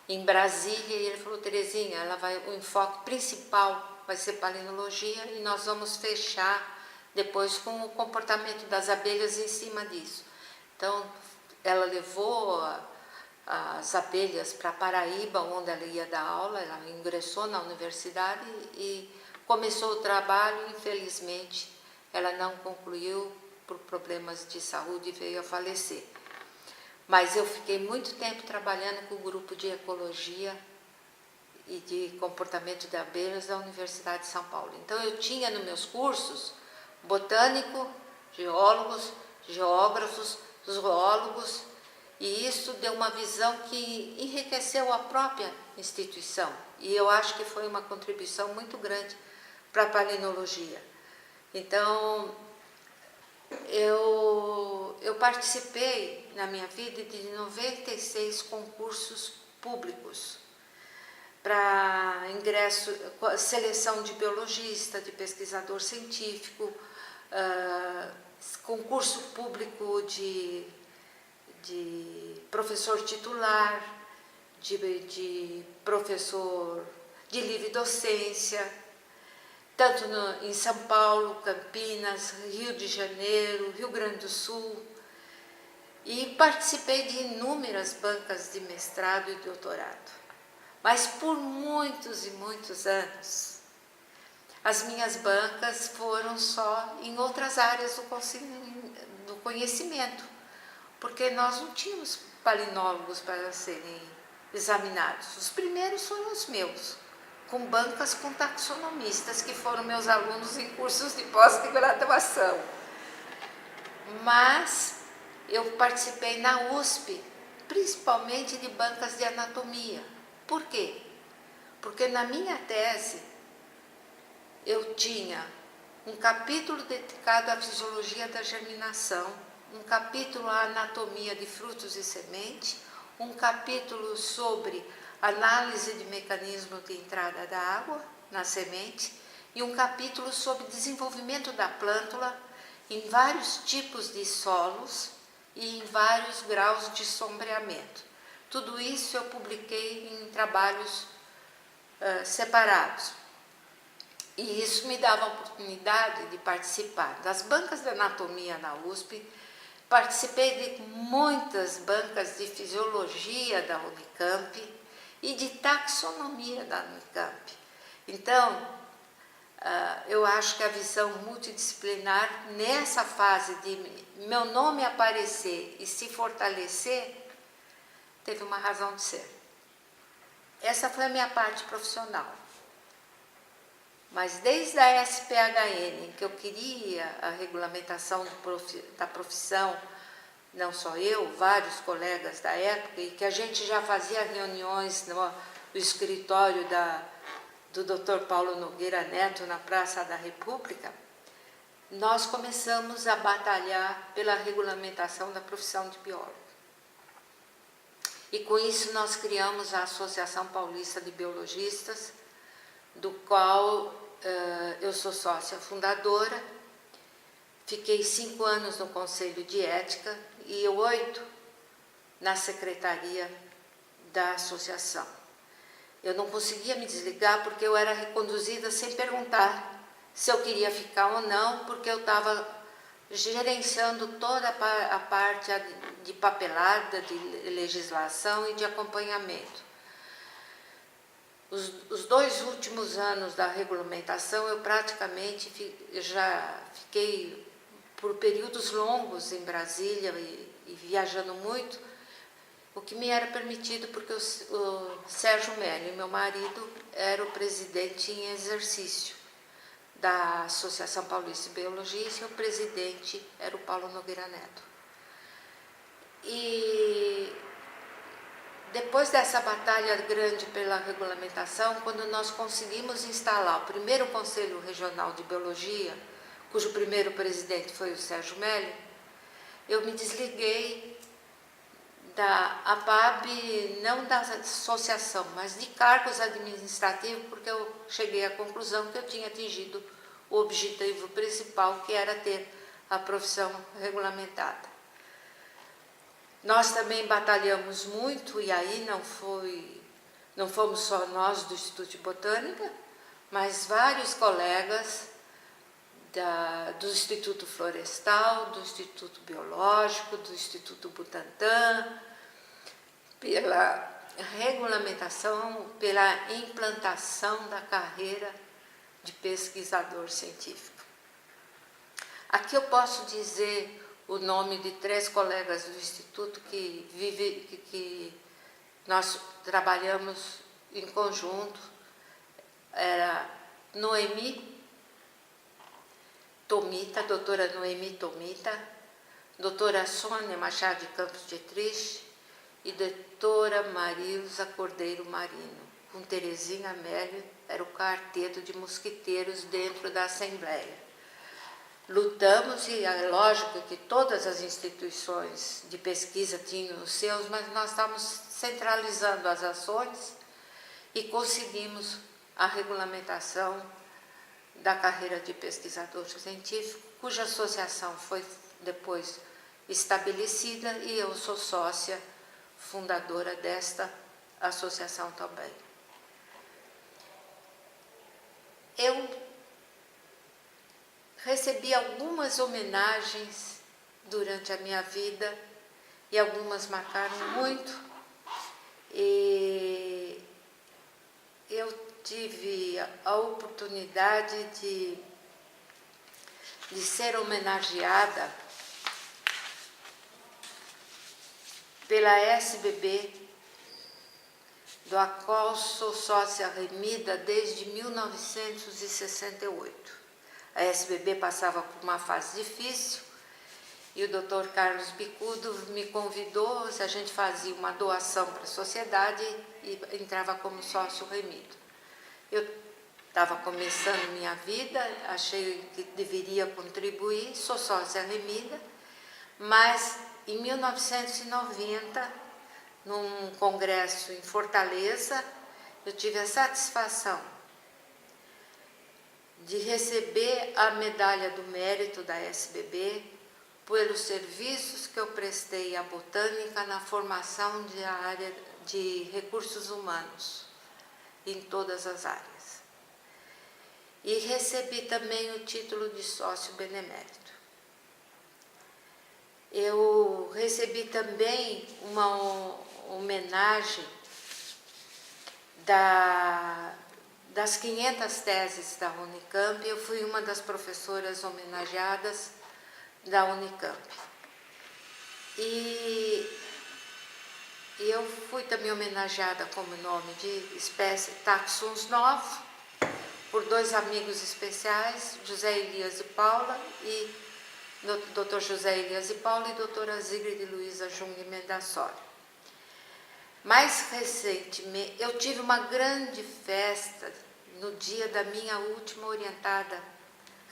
Speaker 1: em Brasília, e ele falou: Terezinha, o enfoque principal vai ser palinologia e nós vamos fechar depois com o comportamento das abelhas em cima disso. Então, ela levou as abelhas para Paraíba, onde ela ia dar aula, ela ingressou na universidade e começou o trabalho. Infelizmente, ela não concluiu por problemas de saúde e veio a falecer. Mas eu fiquei muito tempo trabalhando com o grupo de ecologia e de comportamento de abelhas da Universidade de São Paulo. Então, eu tinha nos meus cursos botânico, geólogos, geógrafos, zoólogos, e isso deu uma visão que enriqueceu a própria instituição. E eu acho que foi uma contribuição muito grande para a palinologia. Então, eu participei na minha vida de 96 concursos públicos para ingresso, seleção de biologista, de pesquisador científico, concurso público de professor titular, de professor de livre docência, tanto em São Paulo, Campinas, Rio de Janeiro, Rio Grande do Sul, e participei de inúmeras bancas de mestrado e doutorado. Mas por muitos e muitos anos, as minhas bancas foram só em outras áreas do conhecimento, porque nós não tínhamos palinólogos para serem examinados. Os primeiros foram os meus, com bancas com taxonomistas, que foram meus alunos em cursos de pós-graduação. Mas eu participei na USP, principalmente de bancas de anatomia. Por quê? Porque na minha tese eu tinha um capítulo dedicado à fisiologia da germinação, um capítulo à anatomia de frutos e semente, um capítulo sobre análise de mecanismo de entrada da água na semente e um capítulo sobre desenvolvimento da plântula em vários tipos de solos e em vários graus de sombreamento. Tudo isso eu publiquei em trabalhos separados. E isso me dava a oportunidade de participar das bancas de anatomia na USP, participei de muitas bancas de fisiologia da Unicamp e de taxonomia da Unicamp. Então, eu acho que a visão multidisciplinar, nessa fase de meu nome aparecer e se fortalecer, teve uma razão de ser. Essa foi a minha parte profissional. Mas desde a SPHN, que eu queria a regulamentação da profissão, não só eu, vários colegas da época, e que a gente já fazia reuniões no escritório do Dr. Paulo Nogueira Neto, na Praça da República, nós começamos a batalhar pela regulamentação da profissão de biólogo. E com isso nós criamos a Associação Paulista de Biologistas, do qual eu sou sócia fundadora. Fiquei 5 anos no Conselho de Ética e 8 na Secretaria da Associação. Eu não conseguia me desligar porque eu era reconduzida sem perguntar se eu queria ficar ou não, porque eu estava gerenciando toda a parte de papelada, de legislação e de acompanhamento. Os 2 últimos anos da regulamentação eu praticamente já fiquei por períodos longos em Brasília e viajando muito, o que me era permitido porque o Sérgio Melli, meu marido, era o presidente em exercício da Associação Paulista de Biologistas e o presidente era o Paulo Nogueira Neto. E depois dessa batalha grande pela regulamentação, quando nós conseguimos instalar o primeiro Conselho Regional de Biologia, cujo primeiro presidente foi o Sérgio Melli, eu me desliguei da APAB, não da associação, mas de cargos administrativos, porque eu cheguei à conclusão que eu tinha atingido o objetivo principal, que era ter a profissão regulamentada. Nós também batalhamos muito, e aí não fomos só nós do Instituto de Botânica, mas vários colegas do Instituto Florestal, do Instituto Biológico, do Instituto Butantan, pela regulamentação, pela implantação da carreira de pesquisador científico. Aqui eu posso dizer o nome de 3 colegas do Instituto que nós trabalhamos em conjunto. Era Noemi Tomita, doutora Noemi Tomita, doutora Sônia Machado de Campos Dietrich e doutora Marilza Cordeiro Marino. Com Terezinha Amélia, era o quarteto de mosquiteiros dentro da Assembleia. Lutamos, e é lógico que todas as instituições de pesquisa tinham os seus, mas nós estávamos centralizando as ações e conseguimos a regulamentação da carreira de pesquisador científico, cuja associação foi depois estabelecida e eu sou sócia fundadora desta associação também. Eu recebi algumas homenagens durante a minha vida e algumas marcaram muito. E eu tive a oportunidade de ser homenageada pela SBB, do qual sou sócia remida desde 1968. A SBB passava por uma fase difícil e o Dr. Carlos Bicudo me convidou, se a gente fazia uma doação para a sociedade e entrava como sócio remido. Eu estava começando minha vida, achei que deveria contribuir, sou sócia remida, mas em 1990, num congresso em Fortaleza, eu tive a satisfação de receber a medalha do mérito da SBB pelos serviços que eu prestei à botânica na formação de área de recursos humanos, em todas as áreas. E recebi também o título de sócio benemérito. eu recebi também uma homenagem das 500 teses da Unicamp. Eu fui uma das professoras homenageadas da Unicamp. E eu fui também homenageada como nome de espécie Taxons Novo, por 2 amigos especiais, José Elias de Paula e Dr. José Elias de Paula e doutora Zigrid Luiza Jung Mendassori. Mais recentemente, eu tive uma grande festa no dia da minha última orientada,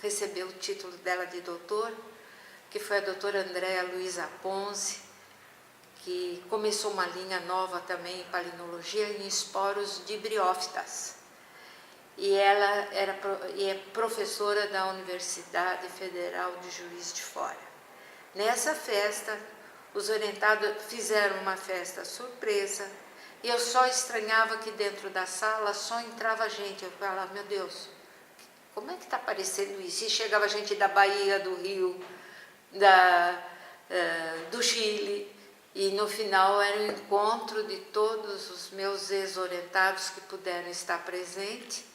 Speaker 1: recebeu o título dela de doutor, que foi a doutora Andréa Luiza Ponce, que começou uma linha nova também em palinologia em esporos de briófitas. E ela é professora da Universidade Federal de Juiz de Fora. Nessa festa, os orientados fizeram uma festa surpresa e eu só estranhava que dentro da sala só entrava gente. Eu falava, meu Deus, como é que está aparecendo isso? E chegava gente da Bahia, do Rio, do Chile, e no final era um encontro de todos os meus ex-orientados que puderam estar presentes,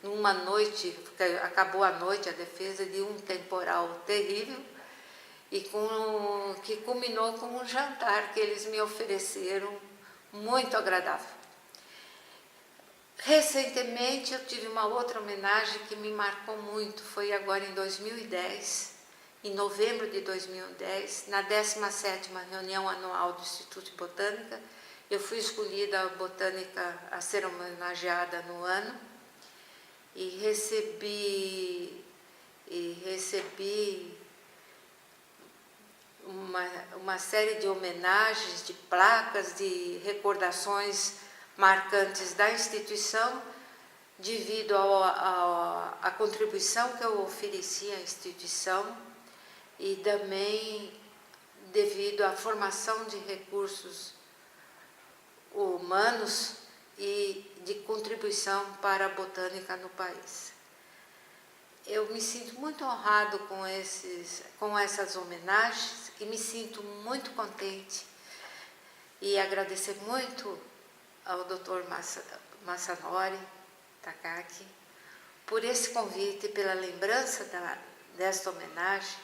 Speaker 1: numa noite, acabou a noite, a defesa de um temporal terrível, e que culminou com um jantar que eles me ofereceram, muito agradável. Recentemente eu tive uma outra homenagem que me marcou muito, foi agora em 2010, em novembro de 2010, na 17ª reunião anual do Instituto de Botânica. Eu fui escolhida a botânica a ser homenageada no ano e recebi uma série de homenagens, de placas, de recordações marcantes da instituição, devido à contribuição que eu ofereci à instituição e também devido à formação de recursos humanos e de contribuição para a botânica no país. Eu me sinto muito honrado com essas homenagens e me sinto muito contente e agradecer muito ao Dr. Masanori Takaki por esse convite e pela lembrança desta homenagem,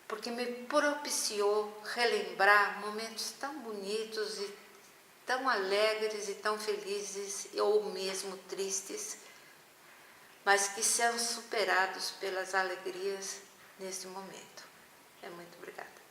Speaker 1: porque me propiciou relembrar momentos tão bonitos e tão alegres e tão felizes, ou mesmo tristes, mas que são superados pelas alegrias neste momento. Muito obrigada.